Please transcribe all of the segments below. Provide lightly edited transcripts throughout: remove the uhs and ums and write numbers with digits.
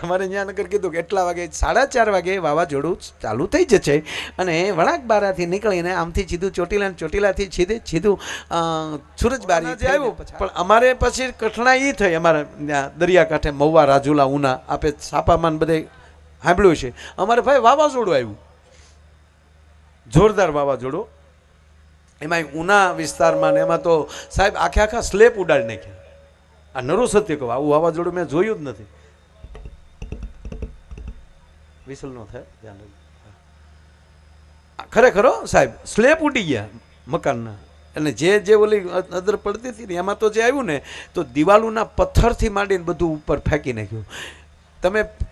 અમારે ત્યાં નગર કીધું કે એટલા વાગે 4:30 વાગે વાવાઝોડું ચાલુ થઈ જશે અને વળાંક બારાથી નીકળીને આમથી સીધું ચોટીલાથી સીધું સુરજબારી જે આવ્યું. પણ અમારે પછી કઠણાઈ એ થઈ, અમારે ત્યાં દરિયાકાંઠે મહુવા, રાજુલા, ઉના આપે છાપામાં બધે સાંભળ્યું છે. અમારે ભાઈ વાવાઝોડું આવ્યું, જોરદાર વાવાઝોડું. એમાં ઉના વિસ્તારમાં ને એમાં તો સાહેબ આખા સ્લેબ ઉડાડી નાખ્યા. આ નરું સત્ય કહું, આવું વાવાઝોડું મેં જોયું જ નથી. વિસલ નો થાય ધ્યાન ખરેખર સાહેબ, સ્લેબ ઉડી ગયા મકાનના. અને જે ઓલી અદર પડતી હતી ને એમાં તો જે આવ્યું ને તો દિવાલોના પથ્થરથી માંડીને બધું ઉપર ફેંકી નાખ્યું.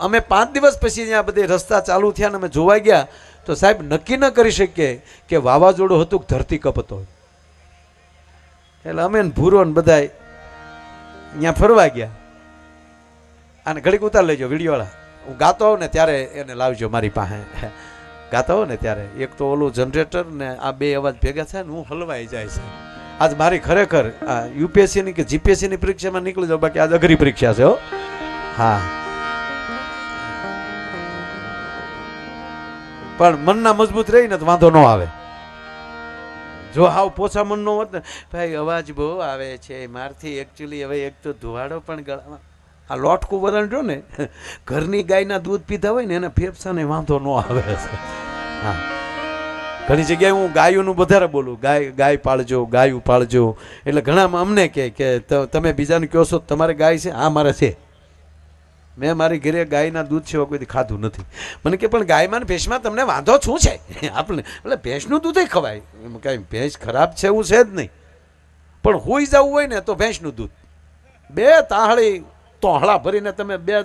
અમે 5 દિવસ પછી ત્યાં બધે રસ્તા ચાલુ થયા ને અમે જોવા ગયા તો સાહેબ નક્કી ન કરી શકીએ કે વાવાઝોડું હતું કે ધરતીકંપ હતો. એટલે અમે ભૂરો ને બધા અહીંયા ફરવા ગયા. આને ઘડીક ઉતાર લેજો વિડીયોવાળા. હું ગાતો હોઉં ને ત્યારે એને લાવજો મારી પાસે. ગાતો હોઉં ને ત્યારે એક તો ઓલું જનરેટર ને આ બે અવાજ ભેગા થાય ને હું હલવાઈ જાય છે. આજ મારી ખરેખર આ યુપીએસસીની કે જીપીએસસીની પરીક્ષામાં નીકળી જાઉં, બાકી આજ અઘરી પરીક્ષા છે હો. હા, પણ મનના મજબૂત રહીને તો વાંધો ન આવે. જો હાવ પોછા મનનો હોત ને ભાઈ અવાજ બહુ આવે છે મારથી, એકચ્યુઅલી હવે એક તો ધુવાડો પણ ગળામાં, આ લોટકું વરણ જો ને ઘરની ગાયના દૂધ પીધા હોય ને એને ફેફસાને વાંધો ન આવે છે. હા, ઘણી જગ્યાએ હું ગાયોનું વધારે બોલું, ગાય પાળજો, ગાયું પાળજો. એટલે ઘણા અમને કે તમે બીજાને કહો છો તમારે ગાય છે? હા મારે છે. મેં મારી ઘરે ગાયના દૂધ સિવાય કોઈ ખાધું નથી. મને કે પણ ગાયમાં ને ભેંસમાં તમને વાંધો શું છે? આપણે એટલે ભેંસનું દૂધ ખવાય, એમ કાંઈ ભેંસ ખરાબ છે એવું છે જ નહીં. પણ હોઈ જવું હોય ને તો ભેંસનું દૂધ 2 તાહળી તોહળા ભરીને તમે 2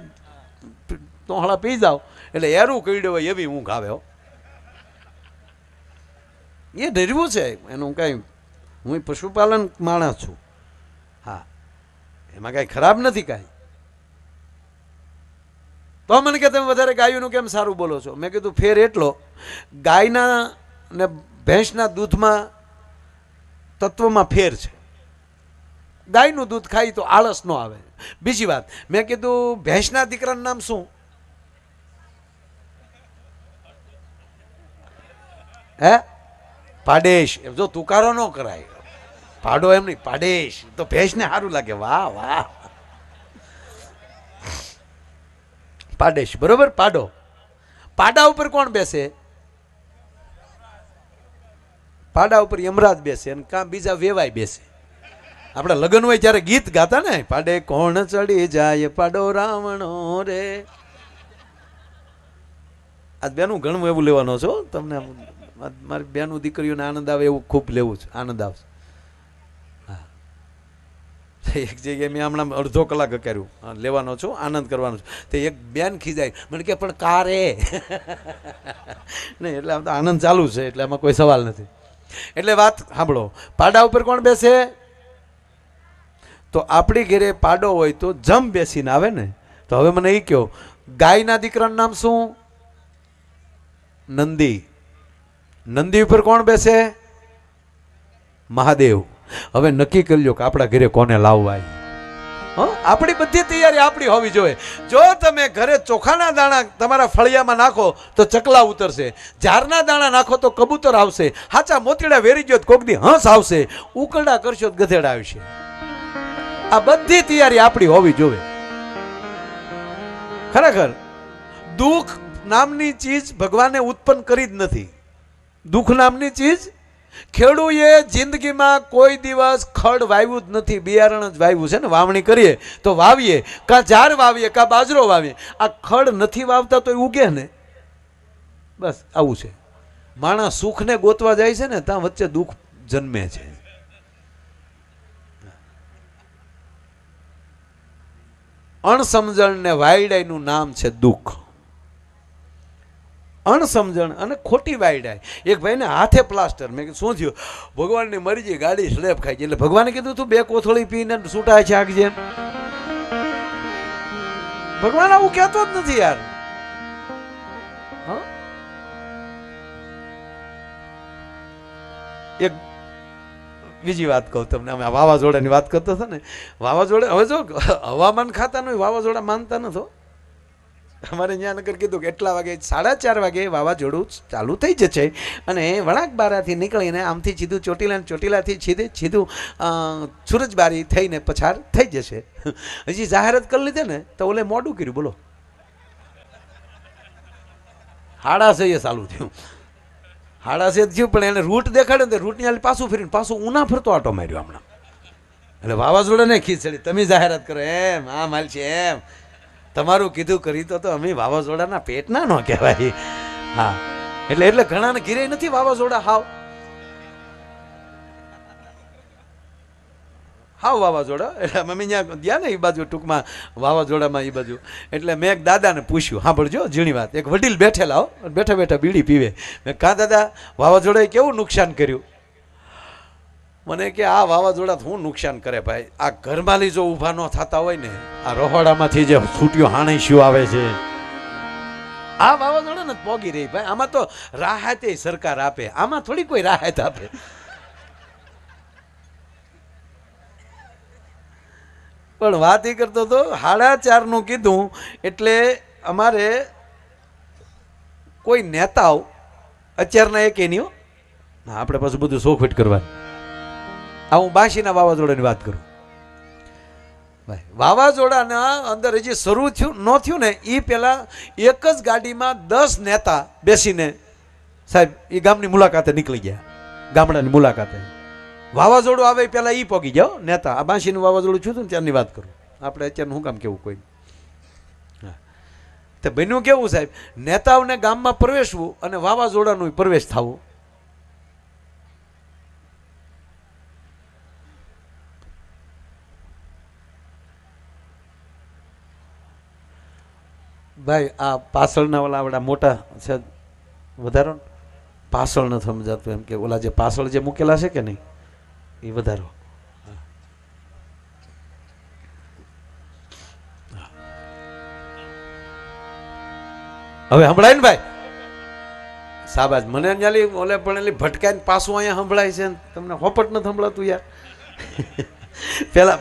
તોહળા પી જાઓ એટલે એરું કઈડ્યો હોય એવી ઊંઘ આવે. એ ડરવું છે એનું કાંઈ. હું પશુપાલન માણસ છું. હા, એમાં કાંઈ ખરાબ નથી કાંઈ. તો મને કે તમે વધારે ગાયોનું કેમ સારું બોલો છો? મેં કીધું ફેર એટલો, ગાયના ને ભેંસના દૂધમાં તત્વમાં ફેર છે. ગાયનું દૂધ ખાઈ તો આળસ ન આવે. બીજી વાત, મેં કીધું ભેંસના દીકરાનું નામ શું? હે? પાડેશ. એમ જો તુકારો ન કરાય, પાડો એમ નહીં, પાડેશ. તો ભેંસને સારું લાગે. વાહ વાહ, પાડેશ. બરોબર, પાડો. પાડા ઉપર કોણ બેસે? પાડા ઉપર યમરાજ બેસે અને કાં બીજા વેવાય બેસે. આપણે લગ્ન હોય ત્યારે ગીત ગાતા ને, પાડે કોણ ચડી જાય પાડો રાવણો રે. આજ બેનું ઘણું એવું લેવાનો છો તમને. મારી બેનું દીકરીઓને આનંદ આવે એવું ખૂબ લેવું છે, આનંદ આવશે. હા, એક જગ્યાએ મેં હમણાં અડધો કલાક કર્યું લેવાનો છું, આનંદ કરવાનો છું. તે એક બેન ખીજાય મને કે પણ કારે નહીં. એટલે આમ તો આનંદ ચાલુ છે એટલે આમાં કોઈ સવાલ નથી. એટલે વાત સાંભળો, પાડા ઉપર કોણ બેસે? તો આપણી ઘરે પાડો હોય તો જમ બેસીને આવે ને. તો હવે મને એ કહો, ગાયના દીકરાનું નામ શું? નંદી. નંદી ઉપર કોણ બેસે? મહાદેવ. હવે નક્કી કરી લો કે આપણા ઘરે કોને લાવવા. આપણી બધી તૈયારી આપણી હોવી જોઈએ. જો તમે ઘરે ચોખાના દાણા તમારા ફળિયામાં નાખો તો ચકલા ઉતરશે, ઝારના દાણા નાખો તો કબૂતર આવશે, હાચા મોતીડા વેરી ગયો કોક દી હંસ આવશે, ઉકરડા કરશો તો ગધેડા આવશે. આ બધી તૈયારી આપણી હોવી જોઈએ. ખરેખર દુઃખ નામની ચીજ ભગવાને ઉત્પન્ન કરી જ નથી. દુઃખ નામની ચીજ ખેડૂએ જિંદગીમાં કોઈ દિવસ ખડ વાવ્યું જ નથી, બિયારણ જ વાવ્યું છે ને. વાવણી કરીએ તો વાવીએ, કાં ઝાર વાવીએ કાં બાજરો વાવીએ. આ ખડ નથી વાવતા તો ઉગે ને. બસ આવું છે. માણસ સુખને ગોતવા જાય છે ને ત્યાં વચ્ચે દુઃખ જન્મે છે. અણસમજણ ને વાયડાઈનું નામ છે દુઃખ. અણસમજણ અને ખોટી વાયડાઈ. એક ભાઈને હાથે પ્લાસ્ટર. મેં કીધું શું થયું? ભગવાનની મરજી, ગાડી સ્લેબ ખાઈ ગઈ. એટલે ભગવાને કીધું તું 2 કોથળી પીને છૂટાય છે આગજે. ભગવાન આવું કહેતો જ નથી યાર. એક બીજી વાત કહું તમને. અમે વાવાઝોડાની વાત કરતા હતા ને. વાવાઝોડે હવે જો હવામાન ખાતા નહીં, વાવાઝોડા માનતા નથી. અમારે ત્યાં નગર કીધું કે એટલા વાગે 4:30 વાગે વાવાઝોડું ચાલુ થઈ જશે અને વળાંક બારાથી નીકળીને આમથી સીધું ચોટીલાથી સીધું સુરજબારી થઈને પસાર થઈ જશે. હજી જાહેરાત કરી લીધે ને તો ઓલે મોડું કર્યું. બોલો 6:30 ચાલુ થયું. 6:30 થયું પણ એને રૂટ દેખાડ્યો ને રૂટની પાછું ફરીને પાછું ઉના ફરતો આટો માર્યો હમણાં. એટલે વાવાઝોડાને ખીચડી તમે જાહેરાત કરો એમ આ માલ છે એમ તમારું કીધું કરી તો અમે વાવાઝોડાના પેટના ન કહેવાય. હા એટલે ઘણાને ઘીરે નથી વાવાઝોડા હાવ વાવાઝોડા. એટલે મમ્મી ત્યાં ગયા ને એ બાજુ ટૂંકમાં વાવાઝોડામાં એ બાજુ એટલે મેં એક દાદાને પૂછ્યું. સાંભળજો ઝીણી વાત. એક વડીલ બેઠેલા બેઠા બેઠા બીડી પીવે. મેં કાં દાદા વાવાઝોડાએ કેવું નુકસાન કર્યું? મને કે આ વાવાઝોડા શું નુકસાન કરે ભાઈ? આ ઘરમાલી જો ઊભા ન થતા હોય ને આ રહોડામાંથી જે છૂટ્યો હાણીશું આવે છે આ વાવાઝોડા ને પોગી રહી ભાઈ. આમાં તો રાહત સરકાર આપે, આમાં થોડી કોઈ રાહત આપે. પણ વાત એ કરતો હતો 4:30 કીધું એટલે અમારે કોઈ નેતાઓ અત્યારના એક નહીં હો. આપણે પાછું બધું સોખવટ કરવાનું. આ હું બાશીના વાવાઝોડાની વાત કરું. ભાઈ વાવાઝોડાના અંદર હજી શરૂ થયું ન થયું ને એ પહેલાં એક જ ગાડીમાં 10 નેતા બેસીને સાહેબ એ ગામની મુલાકાતે નીકળી ગયા. ગામડાની મુલાકાતે વાવાઝોડું આવે પહેલાં એ પોગી જાઓ નેતા. આ બાશીનું વાવાઝોડું થયું હતું ને ત્યારની વાત કરું. આપણે અત્યારનું શું કામ કેવું કોઈ હા તો બન્યું કેવું સાહેબ? નેતાઓને ગામમાં પ્રવેશવું અને વાવાઝોડાનું પ્રવેશ થવું. ભાઈ આ પાછળના ઓલા આવડા મોટા છે વધારો પાછળ નથી સમજાતું એમ કે ઓલા જે પાછળ જે મૂકેલા છે કે નહીં એ વધારો. હવે સંભળાય ને ભાઈ? સાબાજ મને ન્યાલી ઓલે પણ એલી ભટકાઈને પાછું અહીંયા સંભળાય છે. તમને હોપટ નથી સંભળાતું યાર?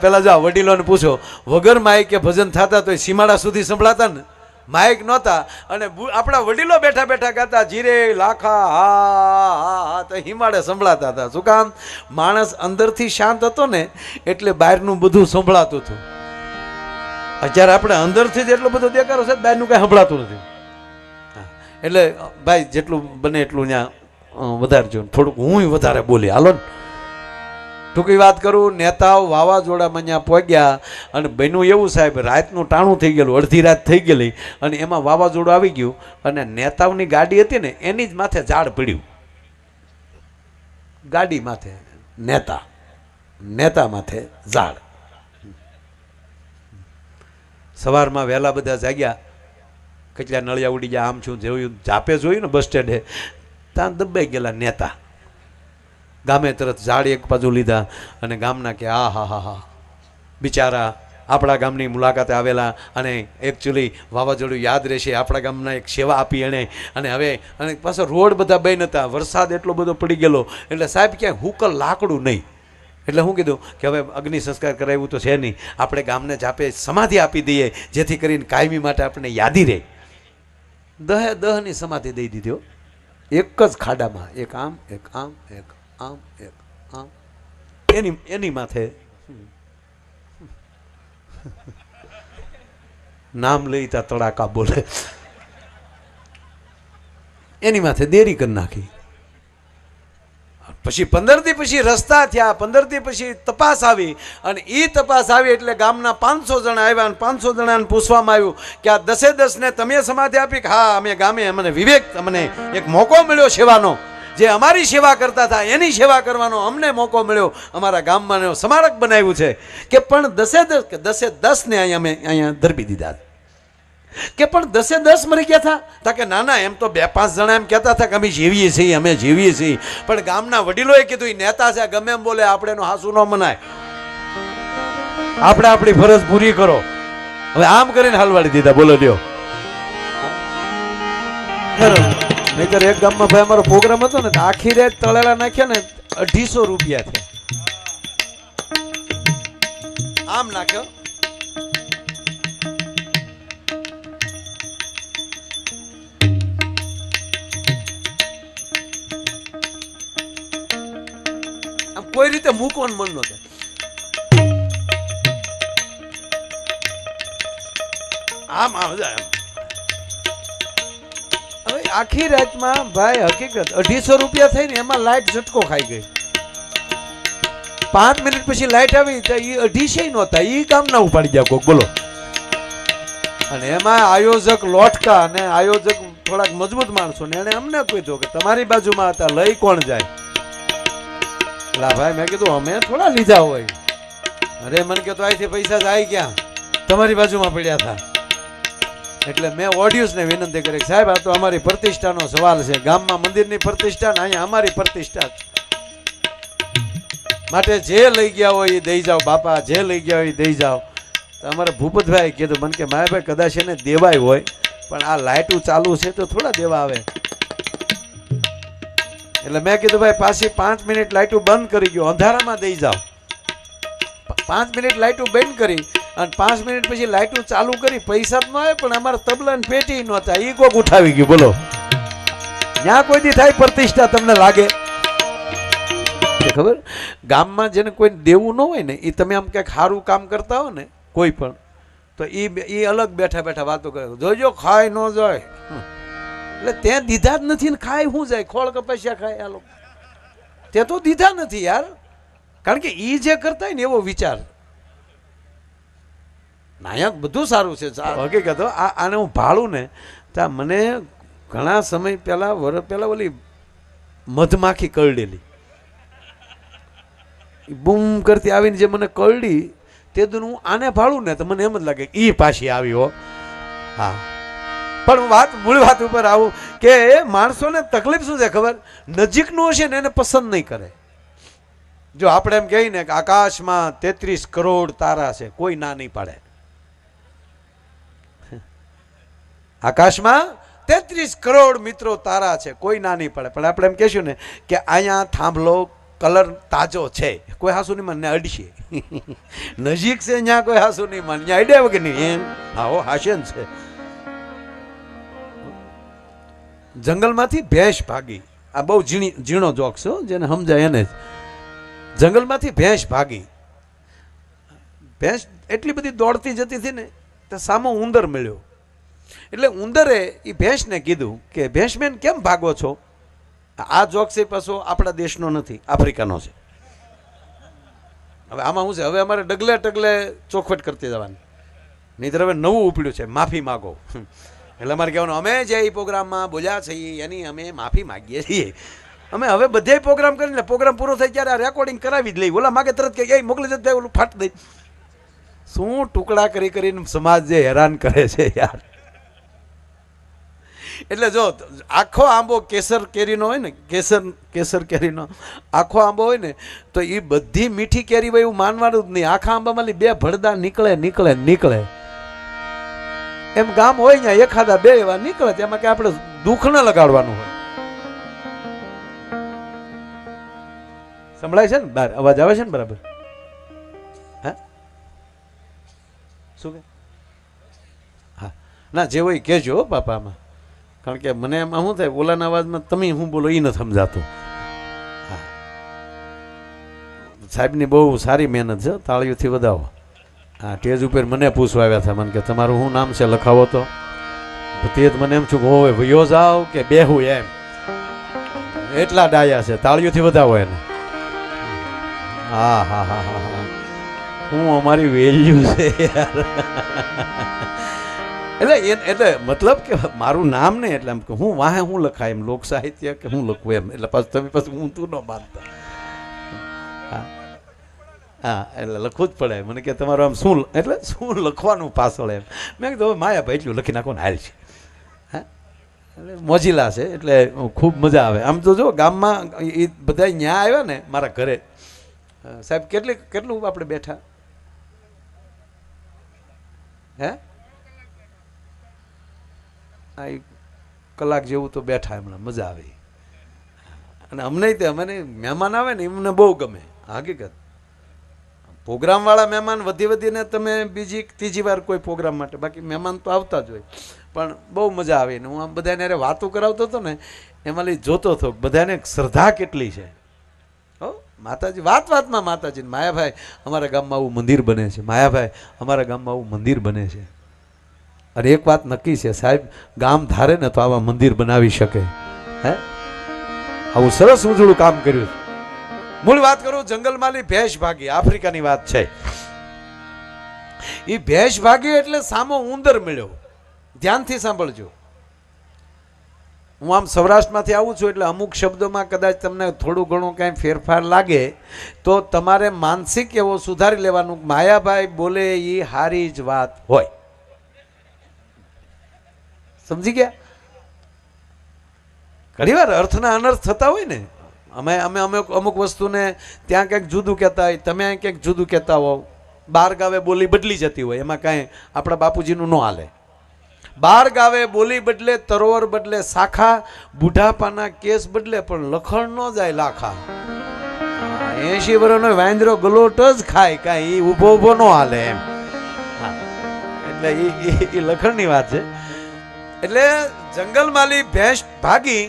પેલા જો આ વડીલોને પૂછો વગર માઇકે ભજન થતા તો સીમાડા સુધી સંભળાતા ને. માઇક નહોતા અને આપણા વડીલો બેઠા બેઠા ગાતા જીરે લાખા હા હા હા તો હિમાડે સંભળાતા હતા. શું કામ? માણસ અંદરથી શાંત હતો ને એટલે બહારનું બધું સંભળાતું હતું. અત્યારે આપણે અંદરથી જ એટલો બધો દેખાડો છે બહારનું કાંઈ સંભળાતું નથી. એટલે ભાઈ જેટલું બને એટલું ત્યાં વધારજો. થોડુંક હું વધારે બોલી હાલો ને. ટૂંકી વાત કરું નેતાઓ વાવાઝોડામાં ત્યાં પહોંચ્યા અને બન્યું એવું સાહેબ રાતનું ટાણું થઈ ગયેલું, અડધી રાત થઈ ગયેલી અને એમાં વાવાઝોડું આવી ગયું અને નેતાઓની ગાડી હતી ને એની જ માથે ઝાડ પડ્યું. ગાડી માથે નેતા માથે ઝાડ. સવારમાં વહેલા બધા જાગ્યા. કેટલા નળિયા ઉડી ગયા. આમ છું જોયું જાપે જોયું ને બસ સ્ટેન્ડે ત્યાં દબાઈ ગયેલા નેતા. ગામે તરત ઝાડ એક બાજુ લીધા અને ગામના કે હા હા હા હા બિચારા આપણા ગામની મુલાકાતે આવેલા અને એકચ્યુઅલી વાવાઝોડું યાદ રહેશે. આપણા ગામના એક સેવા આપી એણે અને હવે અને પાછો રોડ બધા બંધ હતા. વરસાદ એટલો બધો પડી ગયેલો એટલે સાહેબ ક્યાંય હુકલ લાકડું નહીં. એટલે હું કીધું કે હવે અગ્નિ સંસ્કાર કરાવ્યું તો છે નહીં, આપણે ગામને જાપે સમાધિ આપી દઈએ જેથી કરીને કાયમી માટે આપણે યાદી રહે. દહની સમાધિ દઈ દીધી એક જ ખાડામાં. એક આમ એક આમ એક આમ એક આમ એની માથે નામ લઈતા તડાકા બોલે એની માથે દેરી કરી નાખી. પછી 15 દી પછી રસ્તા થયા. 15 દી પછી તપાસ આવી અને એ તપાસ આવી એટલે ગામના 500 જણા આવ્યા અને 500 જણાને પૂછવામાં આવ્યું કે આ 10 ને તમે સમાધિ આપી? હા અમે ગામે અમને વિવેક અમને એક મોકો મળ્યો સેવાનો. જે અમારી સેવા કરતા હતા એની સેવા કરવાનો અમને મોકો મળ્યો. અમારા ગામમાં સ્મારક બનાવ્યું છે કે પણ 10 ને અહીંયા ધરપી દીધા કે પણ 10 મરી ગયા હતા. તા કે ના એમ તો 2-5 જણા એમ કહેતા હતા કે અમે જીવીએ છીએ પણ ગામના વડીલોએ કીધું નેતા છે ગમે એમ બોલે આપણે એનું હાસુ ન મનાય. આપણે આપણી ફરજ પૂરી કરો. હવે આમ કરીને હલવાડી દીધા. બોલો લ્યો. નહીતર એક ગામમાં ભાઈ અમારો પ્રોગ્રામ હતો ને આખી રાત તળેલા નાખ્યા ને 250 રૂપિયા થયા. આમ નાખ્યો કોઈ રીતે મૂકવાનું મન ન થાય. આમ હવે આખી રાતમાં ભાઈ હકીકત 250 રૂપિયા થઈ ને એમાં લાઈટ ઝટકો ખાઈ ગઈ. 5 મિનિટ પછી લાઈટ આવી તો એ 250 નહોતા, એ કામ ના ઉપાડી ગયા કોક. બોલો. અને એમાં આયોજક લોટકા અને આયોજક થોડાક મજબૂત માણસો ને એને અમને કીધું કે તમારી બાજુમાં હતા, લઈ કોણ જાય? એટલે ભાઈ મેં કીધું અમે થોડા લીધા હોય. અરે મને કહેતો અહીંથી પૈસા જાય ક્યાં, તમારી બાજુમાં પડ્યા હતા. એટલે મેં ઓડિયન્સને વિનંતી કરી, સાહેબ આ તો અમારી પ્રતિષ્ઠાનો સવાલ છે. ગામમાં મંદિરની પ્રતિષ્ઠા ને અહીંયા અમારી પ્રતિષ્ઠા માટે જે લઈ ગયા હોય એ દઈ જાઓ બાપા, જે લઈ ગયા હોય એ દઈ જાઓ. તો અમારે ભૂપતભાઈ કીધું મને કે માયાભાઈ કદાચ એને દેવાય હોય પણ આ લાઇટું ચાલુ છે તો થોડા દેવા આવે. એટલે મેં કીધું ભાઈ પાછી 5 મિનિટ લાઇટું બંધ કરી ગયો, અંધારામાં દઈ જાઓ. 5 મિનિટ લાઇટું બંધ કરી અને 5 મિનિટ પછી લાઇટું ચાલુ કરી. પૈસા જ ન આવે પણ અમારા તબલા ને પેટી નહોતા, એ કોક ઉઠાવી ગયું. બોલો. ત્યાં કોઈ દી થાય પ્રતિષ્ઠા તમને લાગે ખબર? ગામમાં જેને કોઈ દેવું ન હોય ને એ તમે આમ ક્યાંક સારું કામ કરતા હો ને કોઈ પણ, તો એ અલગ બેઠા બેઠા વાતો કરે, જોજો ખાય ન જાય. એટલે ત્યાં દીધા જ નથી ને ખાય શું જાય? ખોળ કપાસિયા ખાય આ લોકો. તે તો દીધા નથી યાર, કારણ કે એ જે કરતા હોય ને એવો વિચાર. નાયક બધું સારું છે હકીકત. આને હું ભાળું ને ત્યાં મને ઘણા સમય પહેલા, વર્ષ પહેલા ઓલી મધમાખી કરડેલી, બૂમ કરતી આવીને જે મને કરડી તે દુન હું આને ભાળું ને તો મને એમ જ લાગે એ પાછી આવી હો. હા, પણ મૂળ વાત ઉપર આવું કે માણસોને તકલીફ શું છે ખબર? નજીકનું હશે ને એને પસંદ નહીં કરે. જો આપણે એમ કહીએ ને કે આકાશમાં 33 કરોડ તારા છે, કોઈ ના નહીં પાડે. આકાશમાં 33 કરોડ મિત્રો તારા છે, કોઈ ના નહીં પડે. પણ આપણે એમ કહેશું ને કે અહીંયા થાંભલો કલર તાજો છે, કોઈ હાસુ નહીં મને અડશે. નજીક છે ત્યાં કોઈ હાસુ નહીં મને, ત્યાં અડ્યા વગર નહીં એમ. આવો હાશન છે. જંગલમાંથી ભેંસ ભાગી, આ બહુ ઝીણો જોક છે જેને સમજાય એને જ. જંગલમાંથી ભેંસ ભાગી, ભેંસ એટલી બધી દોડતી જતી હતી ને તો સામો ઉંદર મળ્યો. એટલે ઉંદરે એ ભેંસને કીધું કે ભેંસમેન કેમ ભાગો છો? આ જોક છે પાછો આપણા દેશનો નથી, આફ્રિકાનો છે. હવે આમાં શું છે, હવે અમારે ડગલે ટગલે ચોખવટ કરતી જવાની, નહીંતર હવે નવું ઉપડ્યું છે માફી માગો. એટલે અમારે કહેવાનું અમે જે એ પ્રોગ્રામમાં બોલ્યા છીએ એની અમે માફી માગીએ છીએ. અમે હવે બધે પ્રોગ્રામ કરીને પ્રોગ્રામ પૂરો થઈ ત્યારે આ રેકોર્ડિંગ કરાવી જ લઈ. ઓલા માગે તરત કે એ મોકલી જતા ઓલું ફાટ દઈ. શું ટુકડા કરી કરીને સમાજ જે હેરાન કરે છે યાર. એટલે જો આખો આંબો કેસર કેરીનો હોય ને, કેસર કેરીનો આખો આંબો હોય ને તો એ બધી મીઠી કેરી હોય એવું માનવાનું જ નહીં. આખા આંબામાં 2 ભડદા નીકળે. એમ ગામ હોય ને એખાદા 2 એવા નીકળે, તેમાં કે આપણે દુઃખ ન લગાડવાનું હોય. સંભળાય છે ને બહાર અવાજ આવે છે ને બરાબર? હા શું કે? હા ના જે હોય કહેજો પાપામાં, કારણ કે મને એમાં શું થાય ઓલાના અવાજમાં તમે હું બોલો એ નથી સમજાતું. હા સાહેબની બહુ સારી મહેનત છે, તાળીઓથી વધાવો. હા સ્ટેજ ઉપર મને પૂછવા આવ્યા હતા, મને કે તમારું શું નામ છે લખાવો તો. તે જ મને એમ છું કે હોવે ભયો જાઓ કે બેહું એમ, એટલા ડાયા છે. તાળીઓથી વધાવો એને. હા હા હા હા હા હું અમારી વેલ્યુ છે યાર. એટલે મતલબ કે મારું નામ ને એટલે એમ કે હું વાહે હું લખાય એમ લોક સાહિત્ય કે હું લખવું એમ. એટલે પાછું તમે પાછું હું તું ન માનતા. હા હા એટલે લખવું જ પડે. મને કે તમારું આમ શું એટલે શું લખવાનું પાછળ એમ. મેં કીધું હવે માયાભાઈ એટલું લખી નાખો ને હાલ છે. હા એટલે મોજીલા છે એટલે ખૂબ મજા આવે. આમ તો જો ગામમાં એ બધા ન્યા આવ્યા ને મારા ઘરે સાહેબ કેટલું આપણે બેઠા હે કલાક જેવું તો બેઠા હમણાં મજા આવે. અને અમને મને મહેમાન આવે ને એમને બહુ ગમે. હકીકત પ્રોગ્રામ વાળા મહેમાન વધીને તમે બીજી ત્રીજી વાર કોઈ પ્રોગ્રામ માટે, બાકી મહેમાન તો આવતા જ હોય. પણ બહુ મજા આવે ને હું આમ બધાને વાતો કરાવતો હતો ને એમાં લઈ જોતો હતો બધાને શ્રદ્ધા કેટલી છે. હો માતાજી વાતમાં માતાજી માયાભાઈ અમારા ગામમાં આવું મંદિર બને છે, માયાભાઈ અમારા ગામમાં આવું મંદિર બને છે. અને એક વાત નક્કી છે સાહેબ, ગામ ધારે ને તો આવા મંદિર બનાવી શકે. હે આવું સરસ ઉજળું કામ કર્યું. મૂળ વાત કરું, જંગલમાંલી ભેંસ ભાગી, આફ્રિકાની વાત છે. એ ભેંસ ભાગી એટલે સામો ઉંદર મળ્યો. ધ્યાનથી સાંભળજો. હું આમ સૌરાષ્ટ્રમાંથી આવું છું એટલે અમુક શબ્દોમાં કદાચ તમને થોડું ઘણું કાંઈ ફેરફાર લાગે તો તમારે માનસિક એવો સુધારી લેવાનું. માયાભાઈ બોલે એ હારી જ વાત હોય. સમજી ગયા? ઘણી વાર અર્થના અનર્થ થતા હોય ને. અમે અમુક વસ્તુને ત્યાં ક્યાંક જુદું કહેતા હોય, તમે અહીં ક્યાંક જુદું કહેતા હો. બાર ગાવે બોલી બદલી જતી હોય, એમાં કાંઈ આપણા બાપુજીનું ન હાલે. બાર ગાવે બોલી બદલે, તરોવર બદલે શાખા, બુઢાપાના કેસ બદલે, પણ લખણ ન જાય લાખા. 80 વર્ષનો વાંદરો ગલોટ જ ખાય, કાંઈ ઊભો ઊભો ન હાલે એમ. એટલે એ લખણની વાત છે. એટલે જંગલમાંલી ભેંસ ભાગી,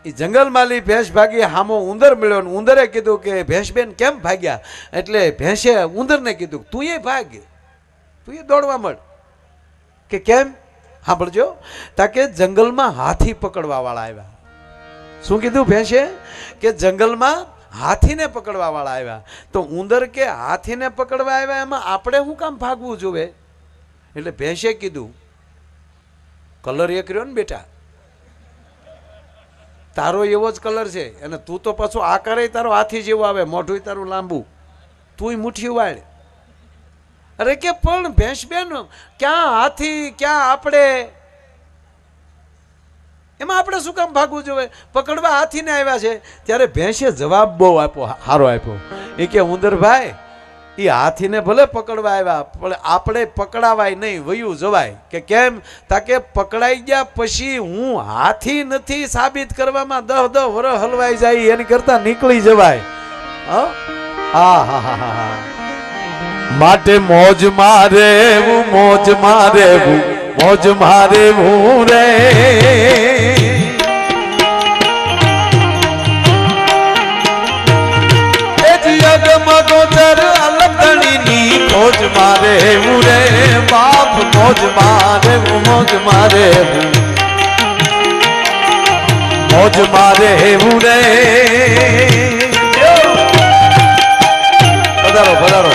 એ જંગલમાંલી ભેંસ ભાગી, હામો ઉંદર મળ્યો. ઉંદરે કીધું કે ભેંસબેન કેમ ભાગ્યા? એટલે ભેંસે ઉંદરને કીધું તું એ ભાગ, તું એ દોડવા મળ. કે કેમ? સાંભળજો. તાકે જંગલમાં હાથી પકડવા વાળા આવ્યા. શું કીધું ભેંસે? કે જંગલમાં હાથીને પકડવા વાળા આવ્યા. તો ઉંદર કે હાથીને પકડવા આવ્યા, એમાં આપણે શું કામ ભાગવું જોવે? એટલે ભેંસે કીધું કલર એક રહ્યો ને બેટા, તારો એવો જ કલર છે, અને તું તો પાછો આકારે તારો હાથી જેવો આવે, મોઢું તારું લાંબુ, તું મુઠ્ઠી વાળ. અરે કે પણ ભેંસ બેન, ક્યાં હાથી ક્યાં આપણે, એમાં આપણે શું કામ ભાગવું જોઈએ? પકડવા હાથીને આવ્યા છે. ત્યારે ભેંસે જવાબ બહુ આપ્યો, સારો આપ્યો. એ કે ઉંદરભાઈ, એ હાથીને ભલે પકડવા આવ્યા પણ આપણે પકડાવાય નહીં, વયું જવાય. કે કેમ? તાકે પકડાઈ ગયા પછી હું હાથી નથી સાબિત કરવામાં 10 વર્ષ હલવાઈ જાય, એની કરતા નીકળી જવાય. હા હા હા હા. માટે મોજ મારે મોજ મારે મોજ મારે રે. મગોદર અલગણીની મોજ મારે રે બાપ, મોજ મારે મોજ મારે મોજ મારે રે. પધારો પધારો.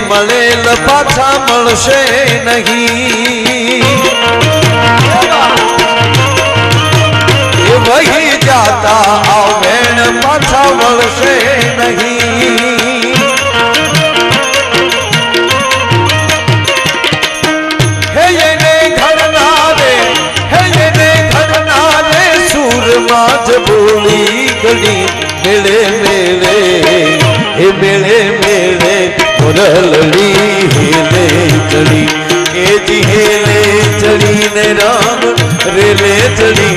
મળેલ પાછા મળશે નહીં, વહી જાતા આવેણ પાછા મળશે નહીં. હે એને ઘડનારે સૂરમાં જ બોલી ગળી મેળે મેળે, હે મેળે મેળે મુરલડી હેલે ચડી, એ જી હેલે ચડીને રામ રેલે ચડી